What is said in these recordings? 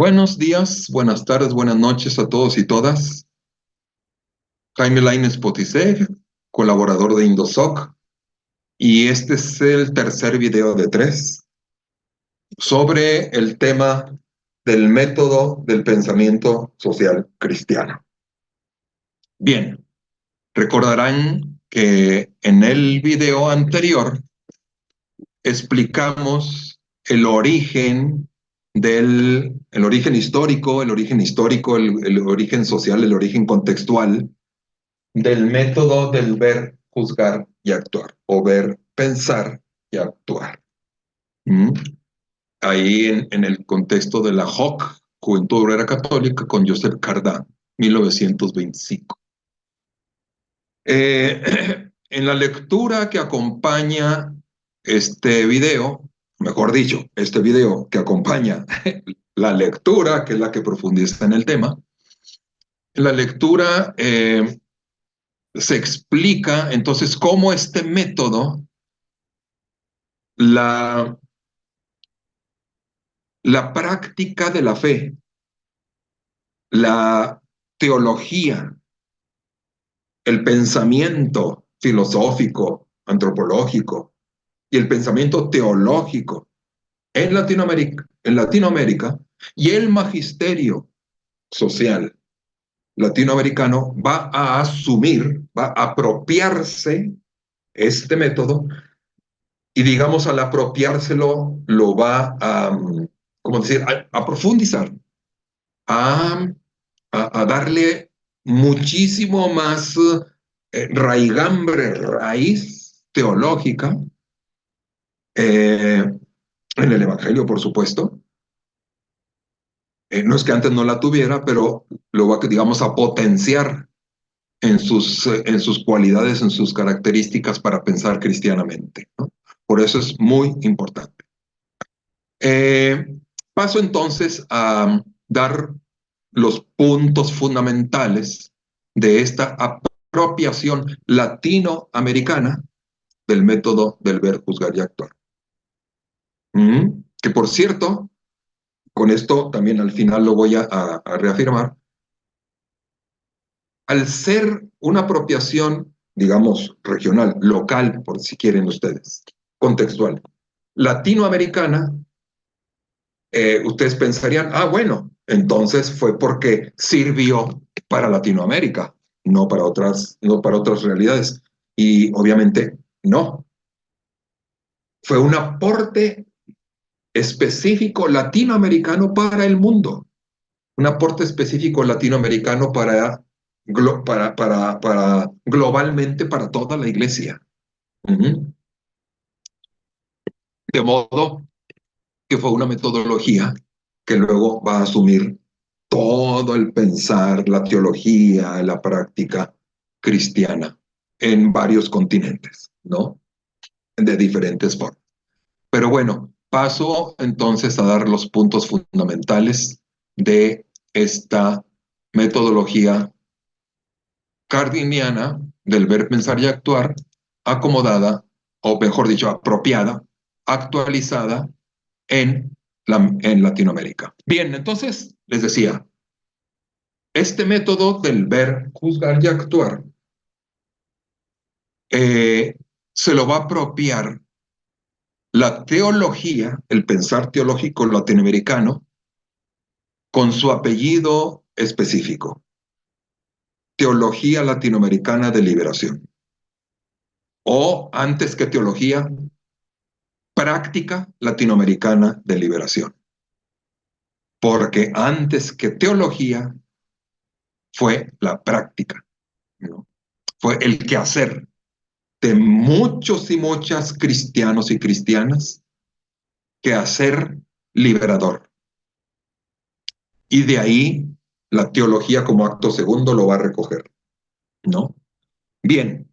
Buenos días, buenas tardes, buenas noches a todos y todas. Jaime Lainez Potisek, colaborador de Indosoc, y este es el tercer video de tres sobre el tema del método del pensamiento social cristiano. Bien, recordarán que en el video anterior explicamos el origen el origen histórico, el origen social, el origen contextual del método del ver, juzgar y actuar, o ver, pensar y actuar. ¿Mm? Ahí en el contexto de la JOC, Juventud Obrera Católica, con Joseph Cardin, 1925. En la lectura que acompaña este video, mejor dicho, este video que acompaña la lectura, que es la que profundiza en el tema, en la lectura se explica entonces cómo este método, la, la práctica de la fe, la teología, el pensamiento filosófico, antropológico y el pensamiento teológico en Latinoamérica y el magisterio social latinoamericano va a asumir, va a apropiarse este método y digamos al apropiárselo lo va a, ¿cómo decir?, a profundizar, a, a darle muchísimo más raigambre, raíz teológica en el Evangelio, por supuesto. No es que antes no la tuviera, pero lo va, digamos, a potenciar en sus cualidades, en sus características para pensar cristianamente, ¿no? Por eso es muy importante. Eh, Paso entonces a dar los puntos fundamentales de esta apropiación latinoamericana del método del ver, juzgar y actuar. Que por cierto, con esto también al final lo voy a reafirmar, al ser una apropiación, digamos, regional, local, por si quieren ustedes, contextual, latinoamericana, ustedes pensarían, ah, bueno, entonces fue porque sirvió para Latinoamérica, no para otras realidades. Y obviamente no. Fue un aporte específico latinoamericano para el mundo, un aporte específico latinoamericano para globalmente para toda la iglesia. Uh-huh. De modo que fue una metodología que luego va a asumir todo el pensar, la teología, la práctica cristiana en varios continentes, ¿no? De diferentes formas. Pero bueno, paso entonces a dar los puntos fundamentales de esta metodología cardiniana del ver, pensar y actuar, acomodada, o mejor dicho, apropiada, actualizada en Latinoamérica. Bien, entonces les decía, este método del ver, juzgar y actuar se lo va a apropiar la teología, el pensar teológico latinoamericano, con su apellido específico, Teología Latinoamericana de Liberación, o antes que teología, Práctica Latinoamericana de Liberación, porque antes que teología fue la práctica, ¿no? Fue el quehacer de muchos y muchas cristianos y cristianas, quehacer liberador. Y de ahí la teología como acto segundo lo va a recoger, ¿no? Bien,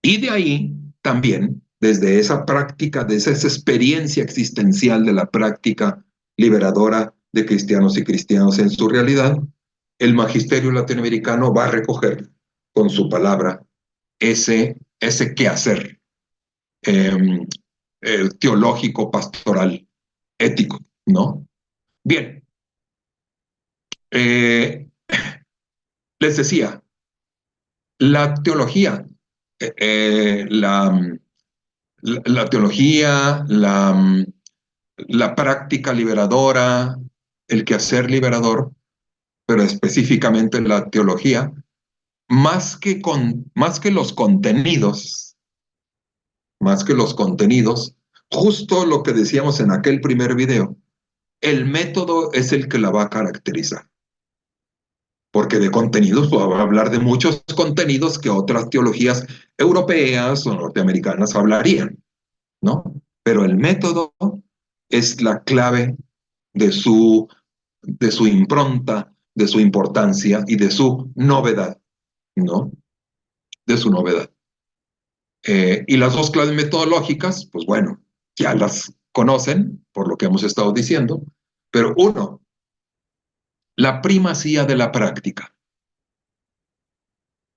y de ahí también, desde esa práctica, desde esa experiencia existencial de la práctica liberadora de cristianos y cristianas en su realidad, el magisterio latinoamericano va a recoger con su palabra ese quehacer eh, teológico, pastoral, ético, ¿no? Bien, Eh, les decía, la teología, la teología, la práctica liberadora, el quehacer liberador, pero específicamente la teología, más que los contenidos, justo lo que decíamos en aquel primer video, el método es el que la va a caracterizar. Porque de contenidos, pues, va a hablar de muchos contenidos que otras teologías europeas o norteamericanas hablarían, ¿no? Pero el método es la clave de su impronta, de su importancia y de su novedad, ¿no? De su novedad. Y las dos claves metodológicas, pues bueno, ya las conocen por lo que hemos estado diciendo, pero uno, la primacía de la práctica.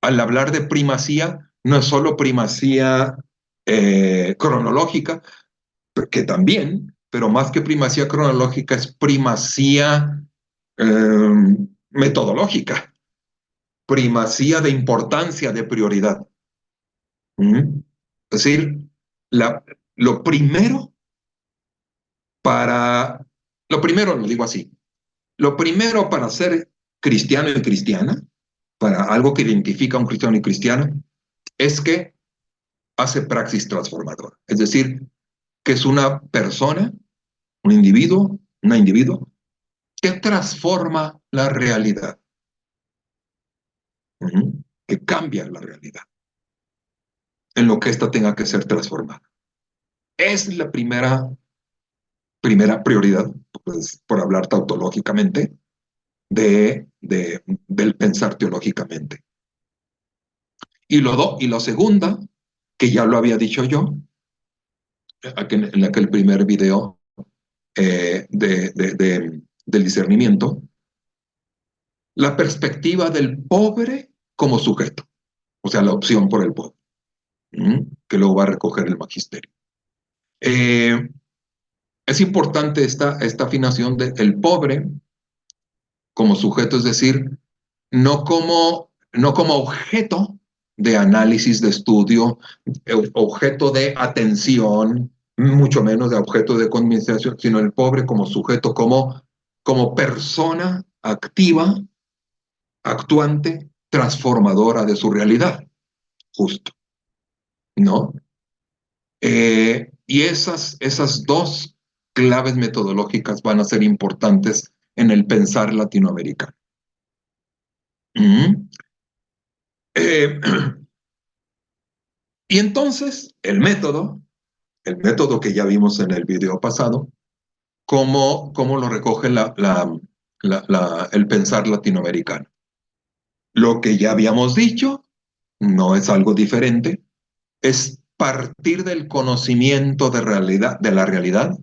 Al hablar de primacía, no es solo primacía cronológica, que también, pero más que primacía cronológica es primacía eh, metodológica, primacía de importancia, de prioridad. ¿Mm? Es decir, la, lo primero para, lo primero, lo digo así, lo primero para ser cristiano y cristiana, para algo que identifica a un cristiano y cristiana, es que hace praxis transformadora. Es decir, que es una persona, un individuo, una individuo, que transforma la realidad, que cambia la realidad en lo que ésta tenga que ser transformada. Es la primera prioridad, pues, por hablar tautológicamente, del pensar teológicamente. Y lo segunda, que ya lo había dicho yo, en aquel primer video del discernimiento, la perspectiva del pobre como sujeto, o sea, la opción por el pobre, que luego va a recoger el magisterio. Es importante esta afinación del pobre como sujeto, es decir, no como objeto de análisis, de estudio, objeto de atención, mucho menos de objeto de conmiseración, sino el pobre como sujeto, como persona activa, actuante, transformadora de su realidad, justo, ¿no? Y esas dos claves metodológicas van a ser importantes en el pensar latinoamericano. Mm. Eh, y entonces, el método que ya vimos en el video pasado, cómo lo recoge el pensar latinoamericano. Lo que ya habíamos dicho no es algo diferente, es partir del conocimiento de la realidad,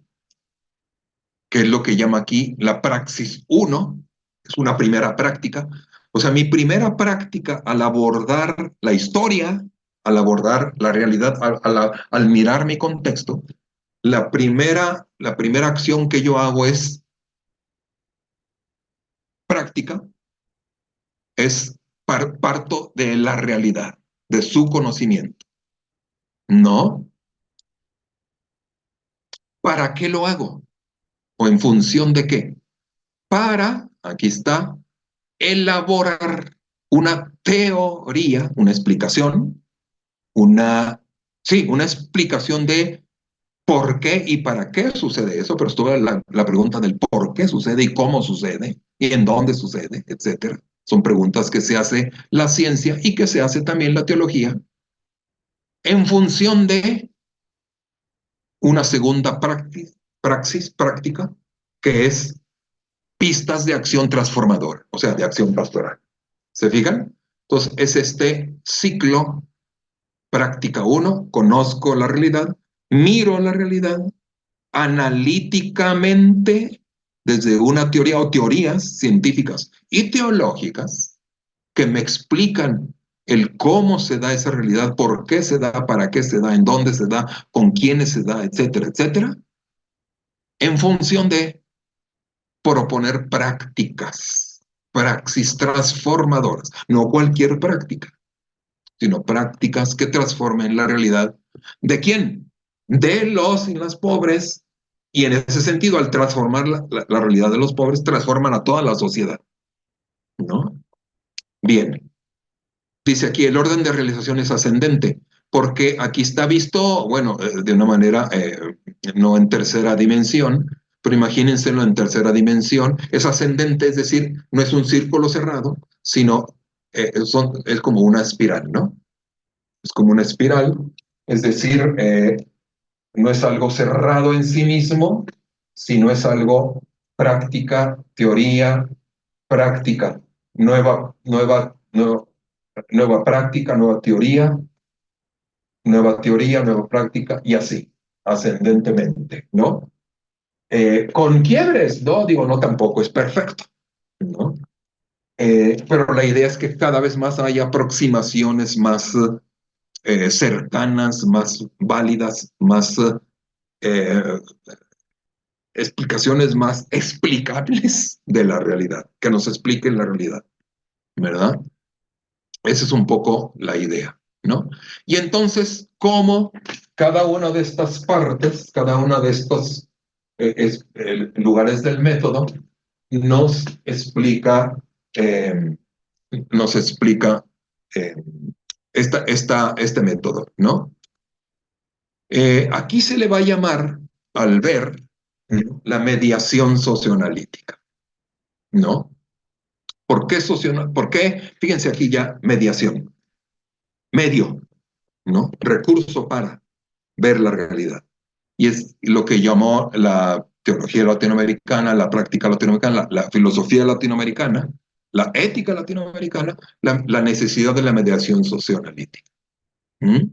que es lo que llama aquí la praxis 1, es una primera práctica. O sea, mi primera práctica al abordar la historia, al abordar la realidad, al mirar mi contexto, la primera acción que yo hago es práctica, es parto de la realidad, de su conocimiento. ¿No? ¿Para qué lo hago? ¿O en función de qué? Para, aquí está, elaborar una teoría, una explicación, una explicación de por qué y para qué sucede eso, pero estuvo la pregunta del por qué sucede y cómo sucede y en dónde sucede, etcétera. Son preguntas que se hace la ciencia y que se hace también la teología en función de una segunda práctica, que es pistas de acción transformadora, o sea, de acción pastoral. ¿Se fijan? Entonces, es este ciclo, práctica 1, conozco la realidad, miro la realidad analíticamente desde una teoría o teorías científicas y teológicas que me explican el cómo se da esa realidad, por qué se da, para qué se da, en dónde se da, con quiénes se da, etcétera, etcétera, en función de proponer prácticas. praxis transformadoras, no cualquier práctica, sino prácticas que transformen la realidad. ¿De quién? De los y las pobres. Y en ese sentido, al transformar la realidad de los pobres, transforman a toda la sociedad, ¿no? Bien. Dice aquí, el orden de realización es ascendente, porque aquí está visto, bueno, de una manera no en tercera dimensión, pero imagínenselo en tercera dimensión, es ascendente, es decir, no es un círculo cerrado, sino es como una espiral, ¿no? Es como una espiral, es decir, no es algo cerrado en sí mismo, sino es algo práctica, teoría, práctica, nueva práctica, nueva teoría, nueva práctica, y así, ascendentemente, ¿no? Con quiebres, no, digo, no tampoco es perfecto, ¿no? Pero la idea es que cada vez más hay aproximaciones más cercanas, más válidas, más eh, explicaciones más explicables de la realidad, que nos expliquen la realidad, ¿verdad? Esa es un poco la idea, ¿no? Y entonces, ¿cómo cada una de estas partes, cada una de estos lugares del método nos explica, eh, nos explica eh, este método, ¿no? Aquí se le va a llamar, al ver, ¿no?, la mediación socioanalítica, ¿no? ¿Por qué? Fíjense aquí ya, mediación. Medio, ¿no? Recurso para ver la realidad. Y es lo que llamó la teología latinoamericana, la práctica latinoamericana, la filosofía latinoamericana, la ética latinoamericana, la necesidad de la mediación socioanalítica. ¿Mm?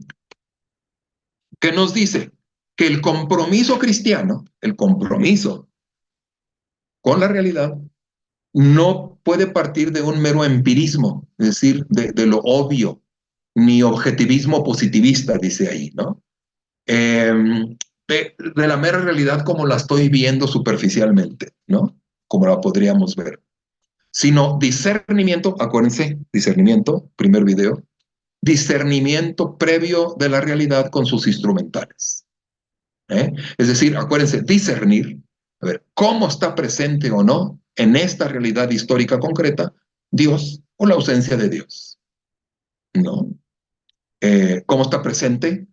¿Qué nos dice? Que el compromiso cristiano, el compromiso con la realidad, no puede partir de un mero empirismo, es decir, de lo obvio, ni objetivismo positivista, dice ahí, ¿no? Eh, de la mera realidad como la estoy viendo superficialmente, ¿no? Como la podríamos ver. Sino discernimiento, acuérdense, discernimiento, primer video, discernimiento previo de la realidad con sus instrumentales. Es decir, acuérdense, discernir, a ver, cómo está presente o no en esta realidad histórica concreta Dios o la ausencia de Dios, ¿no? ¿Cómo está presente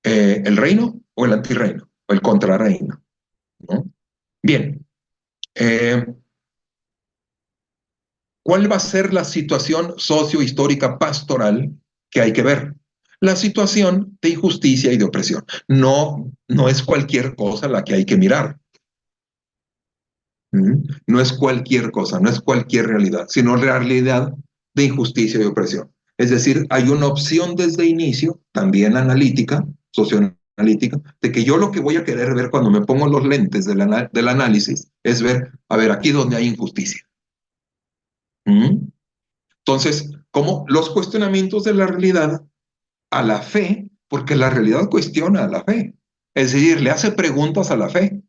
el reino o el antirreino o el contrarreino, ¿no? Bien, eh, ¿cuál va a ser la situación sociohistórica pastoral que hay que ver? La situación de injusticia y de opresión. No, no es cualquier cosa la que hay que mirar. No es cualquier cosa, no es cualquier realidad, sino realidad de injusticia y opresión. Es decir, hay una opción desde inicio, también analítica, socioanalítica, de que yo lo que voy a querer ver cuando me pongo los lentes del análisis es ver, a ver, aquí donde hay injusticia. ¿Mm? Entonces, como los cuestionamientos de la realidad a la fe, porque la realidad cuestiona a la fe, es decir, le hace preguntas a la fe.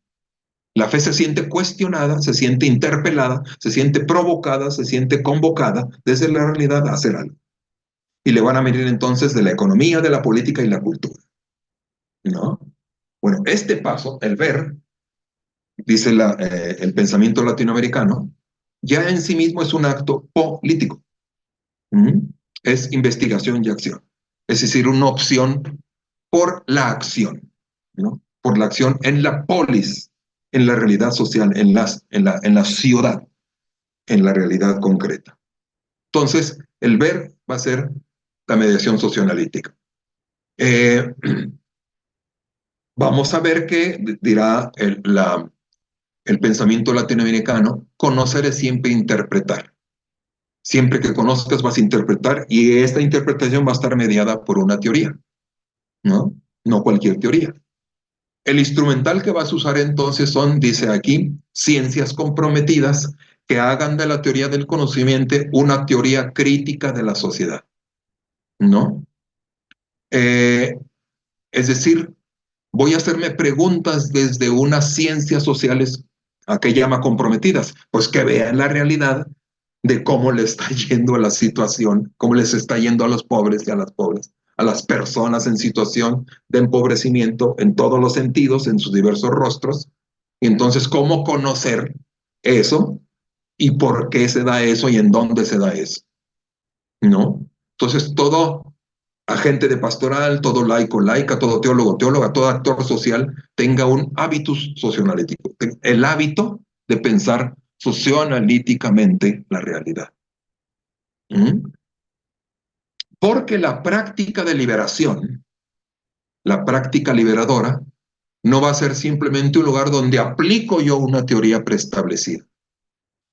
La fe se siente cuestionada, se siente interpelada, se siente provocada, se siente convocada desde la realidad a hacer algo. Y le van a medir entonces de la economía, de la política y la cultura, ¿no? Bueno, este paso, el ver, dice el pensamiento latinoamericano, ya en sí mismo es un acto político. ¿Mm? Es investigación y acción. Es decir, una opción por la acción, ¿no? Por la acción en la polis, en la realidad social, en la ciudad, en la realidad concreta. Entonces, el ver va a ser la mediación socioanalítica. Vamos a ver qué dirá el pensamiento latinoamericano: conocer es siempre interpretar. Siempre que conozcas vas a interpretar, y esta interpretación va a estar mediada por una teoría, ¿no? No cualquier teoría. El instrumental que vas a usar entonces son, dice aquí, ciencias comprometidas que hagan de la teoría del conocimiento una teoría crítica de la sociedad, ¿no? Eh, es decir, voy a hacerme preguntas desde unas ciencias sociales, ¿a qué llama comprometidas? Pues que vean la realidad de cómo le está yendo a la situación, cómo les está yendo a los pobres y a las pobres, a las personas en situación de empobrecimiento en todos los sentidos, en sus diversos rostros. Y entonces, ¿cómo conocer eso y por qué se da eso y en dónde se da eso? ¿No? Entonces, todo agente de pastoral, todo laico, laica, todo teólogo, teóloga, todo actor social tenga un hábitus socioanalítico, el hábito de pensar socioanalíticamente la realidad. ¿Mm? Porque la práctica de liberación, la práctica liberadora, no va a ser simplemente un lugar donde aplico yo una teoría preestablecida,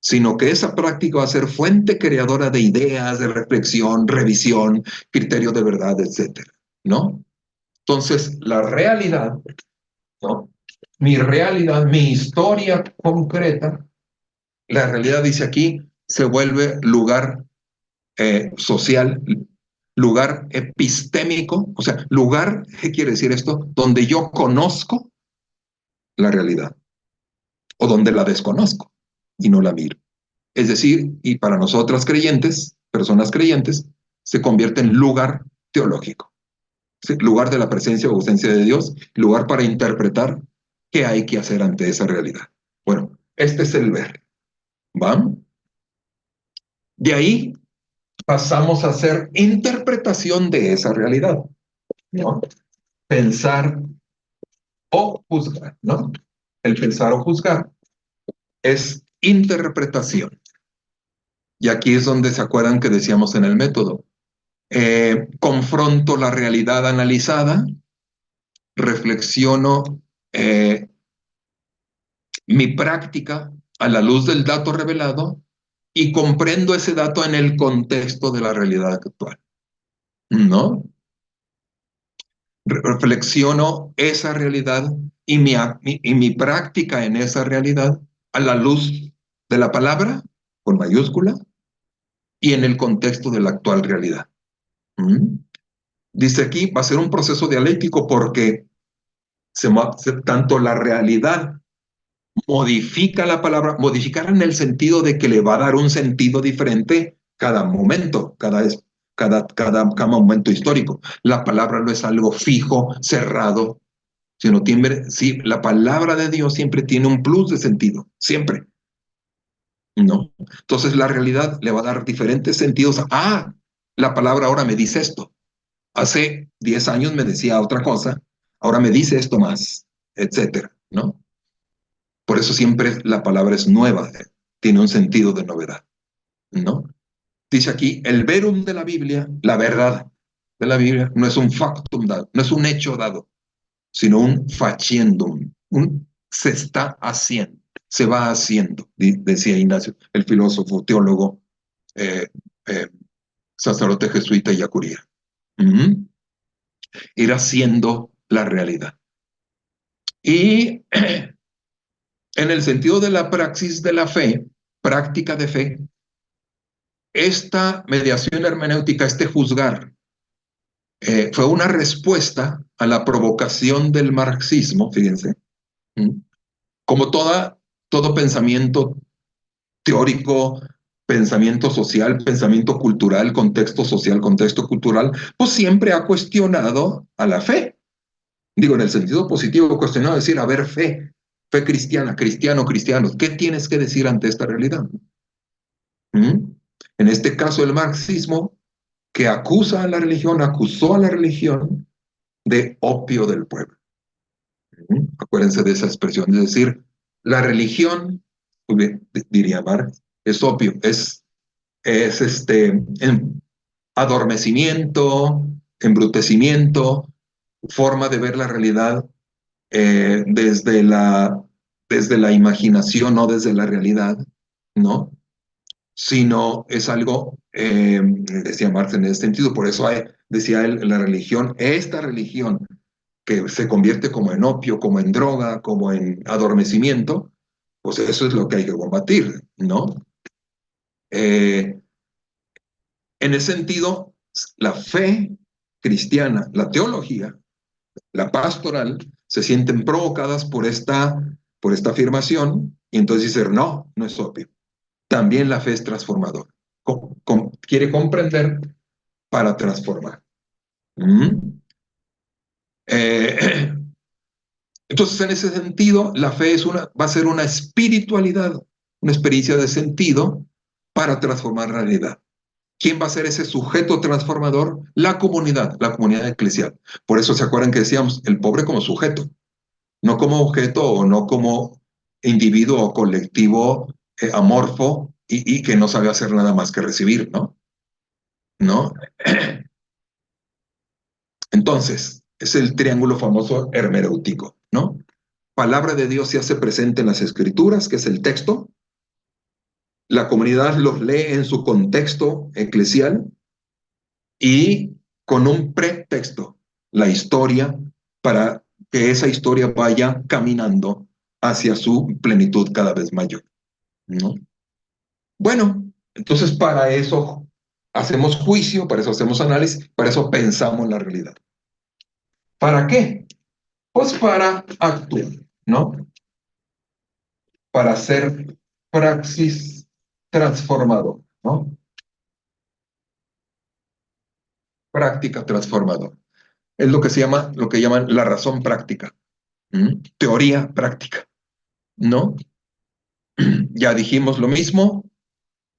sino que esa práctica va a ser fuente creadora de ideas, de reflexión, revisión, criterio de verdad, etcétera, ¿no? Entonces, la realidad, ¿no? Mi realidad, mi historia concreta, la realidad dice aquí, se vuelve lugar social, lugar epistémico, o sea, lugar, ¿qué quiere decir esto? Donde yo conozco la realidad o donde la desconozco y no la miro. Es decir, y para nosotras creyentes, personas creyentes, se convierte en lugar teológico. ¿Sí? Lugar de la presencia o ausencia de Dios, lugar para interpretar qué hay que hacer ante esa realidad. Bueno, este es el ver. ¿Va? De ahí pasamos a hacer interpretación de esa realidad, ¿no? Pensar o juzgar, ¿no? El pensar o juzgar es interpretación. Y aquí es donde se acuerdan que decíamos en el método. Confronto la realidad analizada, reflexiono mi práctica a la luz del dato revelado y comprendo ese dato en el contexto de la realidad actual, ¿no? Reflexiono esa realidad y mi práctica en esa realidad a la luz de la palabra, con mayúscula, y en el contexto de la actual realidad. ¿Mm? Dice aquí, va a ser un proceso dialéctico porque tanto la realidad modifica la palabra, modificar en el sentido de que le va a dar un sentido diferente cada momento, cada momento histórico. La palabra no es algo fijo, cerrado, sino tiene, sí, la palabra de Dios siempre tiene un plus de sentido, siempre, ¿no? Entonces la realidad le va a dar diferentes sentidos. Ah, la palabra ahora me dice esto. Hace 10 años me decía otra cosa, ahora me dice esto más, etcétera, ¿no? Por eso siempre la palabra es nueva, tiene un sentido de novedad, ¿no? Dice aquí, el verum de la Biblia, la verdad de la Biblia, no es un factum dado, no es un hecho dado, sino un faciendum, se está haciendo, se va haciendo, decía Ignacio, el filósofo, teólogo, eh, eh, sacerdote jesuita y yacuría. Ir haciendo la realidad. Y en el sentido de la praxis de la fe, práctica de fe, esta mediación hermenéutica, este juzgar, fue una respuesta a la provocación del marxismo, fíjense, como todo pensamiento teórico, pensamiento social, pensamiento cultural, contexto social, contexto cultural, pues siempre ha cuestionado a la fe. Digo, en el sentido positivo, cuestionado, decir, a ver, fe cristiana, cristiano, cristianos, ¿qué tienes que decir ante esta realidad? En este caso, el marxismo, que acusa a la religión, acusó a la religión de opio del pueblo. Acuérdense de esa expresión, es decir, la religión, diría Marx, es opio, es adormecimiento, embrutecimiento, forma de ver la realidad desde la imaginación, no desde la realidad, ¿no? Sino es algo, decía Marx en ese sentido, por eso decía él, la religión, esta religión que se convierte como en opio, como en droga, como en adormecimiento, pues eso es lo que hay que combatir, ¿no? En ese sentido, la fe cristiana, la teología, la pastoral, se sienten provocadas por esta afirmación y entonces dicen, no, no es opio. también la fe es transformadora. Quiere comprender para transformar. ¿Mm? Eh, entonces, en ese sentido, la fe va a ser una espiritualidad, una experiencia de sentido para transformar la realidad. ¿Quién va a ser ese sujeto transformador? La comunidad eclesial. Por eso se acuerdan que decíamos el pobre como sujeto, no como objeto o no como individuo o colectivo amorfo y que no sabe hacer nada más que recibir, ¿no? ¿No? Entonces, es el triángulo famoso hermenéutico, ¿no? Palabra de Dios se hace presente en las escrituras, que es el texto. La comunidad los lee en su contexto eclesial y con un pretexto, la historia, para que esa historia vaya caminando hacia su plenitud cada vez mayor, ¿no? Bueno, entonces para eso hacemos juicio, para eso hacemos análisis, para eso pensamos la realidad. ¿Para qué? Pues para actuar, ¿no? Para hacer praxis transformador, ¿no? Práctica transformadora. Es lo que se llama, lo que llaman la razón práctica, teoría práctica, ¿no? Ya dijimos lo mismo,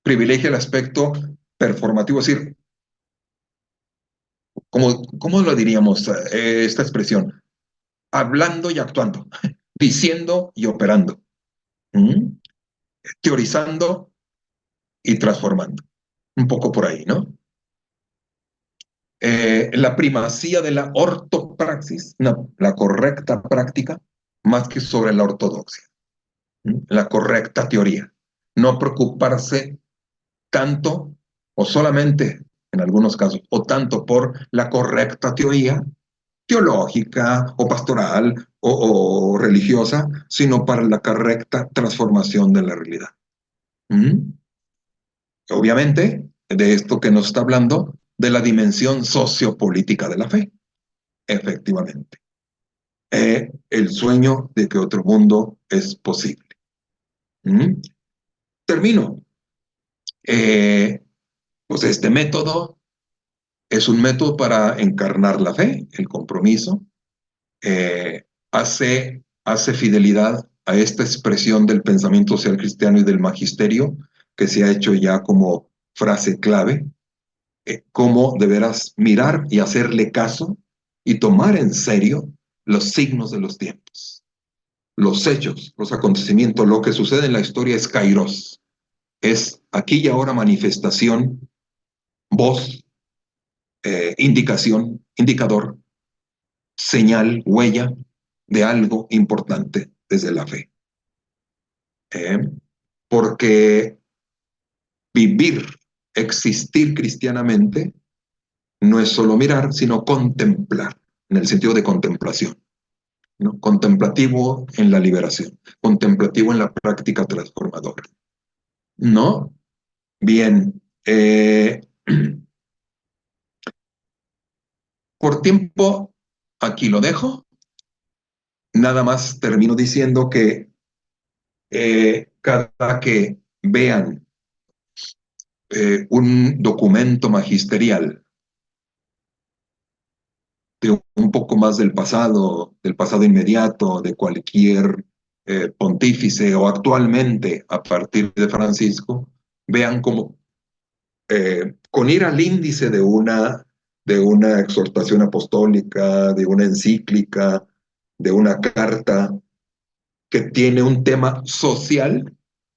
privilegia el aspecto performativo, es decir, ¿cómo lo diríamos esta expresión? Hablando y actuando, diciendo y operando, ¿m? Teorizando y transformando. Un poco por ahí, ¿no? La primacía de la ortopraxis, no, la correcta práctica, más que sobre la ortodoxia, la correcta teoría. No preocuparse tanto o solamente, en algunos casos, o tanto por la correcta teoría teológica o pastoral o religiosa, sino para la correcta transformación de la realidad. ¿Mm? Obviamente, de esto que nos está hablando, de la dimensión sociopolítica de la fe, efectivamente. El sueño de que otro mundo es posible. ¿Mm? Termino. Eh, pues este método es un método para encarnar la fe, el compromiso, hace fidelidad a esta expresión del pensamiento social cristiano y del magisterio que se ha hecho ya como frase clave, cómo deberás mirar y hacerle caso y tomar en serio los signos de los tiempos, los hechos, los acontecimientos, lo que sucede en la historia es kairos, es aquí y ahora manifestación, voz, indicación, indicador, señal, huella de algo importante desde la fe. ¿Eh? Porque vivir, existir cristianamente, no es solo mirar, sino contemplar, en el sentido de contemplación, ¿no? Contemplativo en la liberación, contemplativo en la práctica transformadora. ¿No? Bien. Por tiempo, aquí lo dejo. Nada más termino diciendo que cada que vean un documento magisterial de un poco más del pasado inmediato, de cualquier pontífice o actualmente a partir de Francisco, vean cómo con ir al índice de una exhortación apostólica, de una encíclica, de una carta que tiene un tema social,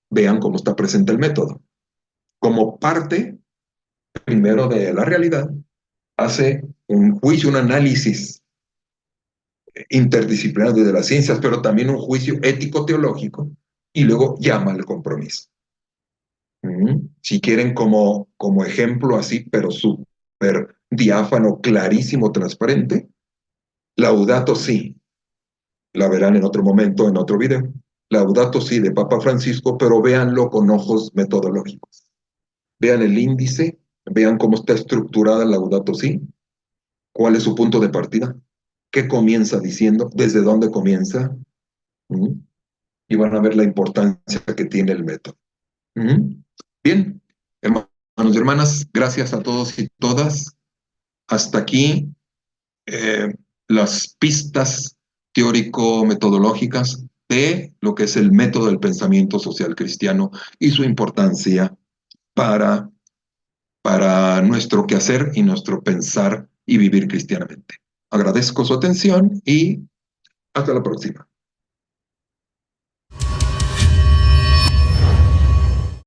vean cómo está presente el método. Como parte, primero, de la realidad, hace un juicio, un análisis interdisciplinar de las ciencias, pero también un juicio ético-teológico, y luego llama al compromiso. Si quieren como ejemplo así, pero súper diáfano, clarísimo, transparente, Laudato Si, la verán en otro momento, en otro video. Laudato Si de Papa Francisco, pero véanlo con ojos metodológicos. Vean el índice, vean cómo está estructurada Laudato Si, cuál es su punto de partida, qué comienza diciendo, desde dónde comienza, y van a ver la importancia que tiene el método. Bien, hermanos y hermanas, gracias a todos y todas. Hasta aquí eh, las pistas teórico-metodológicas de lo que es el método del pensamiento social cristiano y su importancia para, para nuestro quehacer y nuestro pensar y vivir cristianamente. Agradezco su atención y hasta la próxima.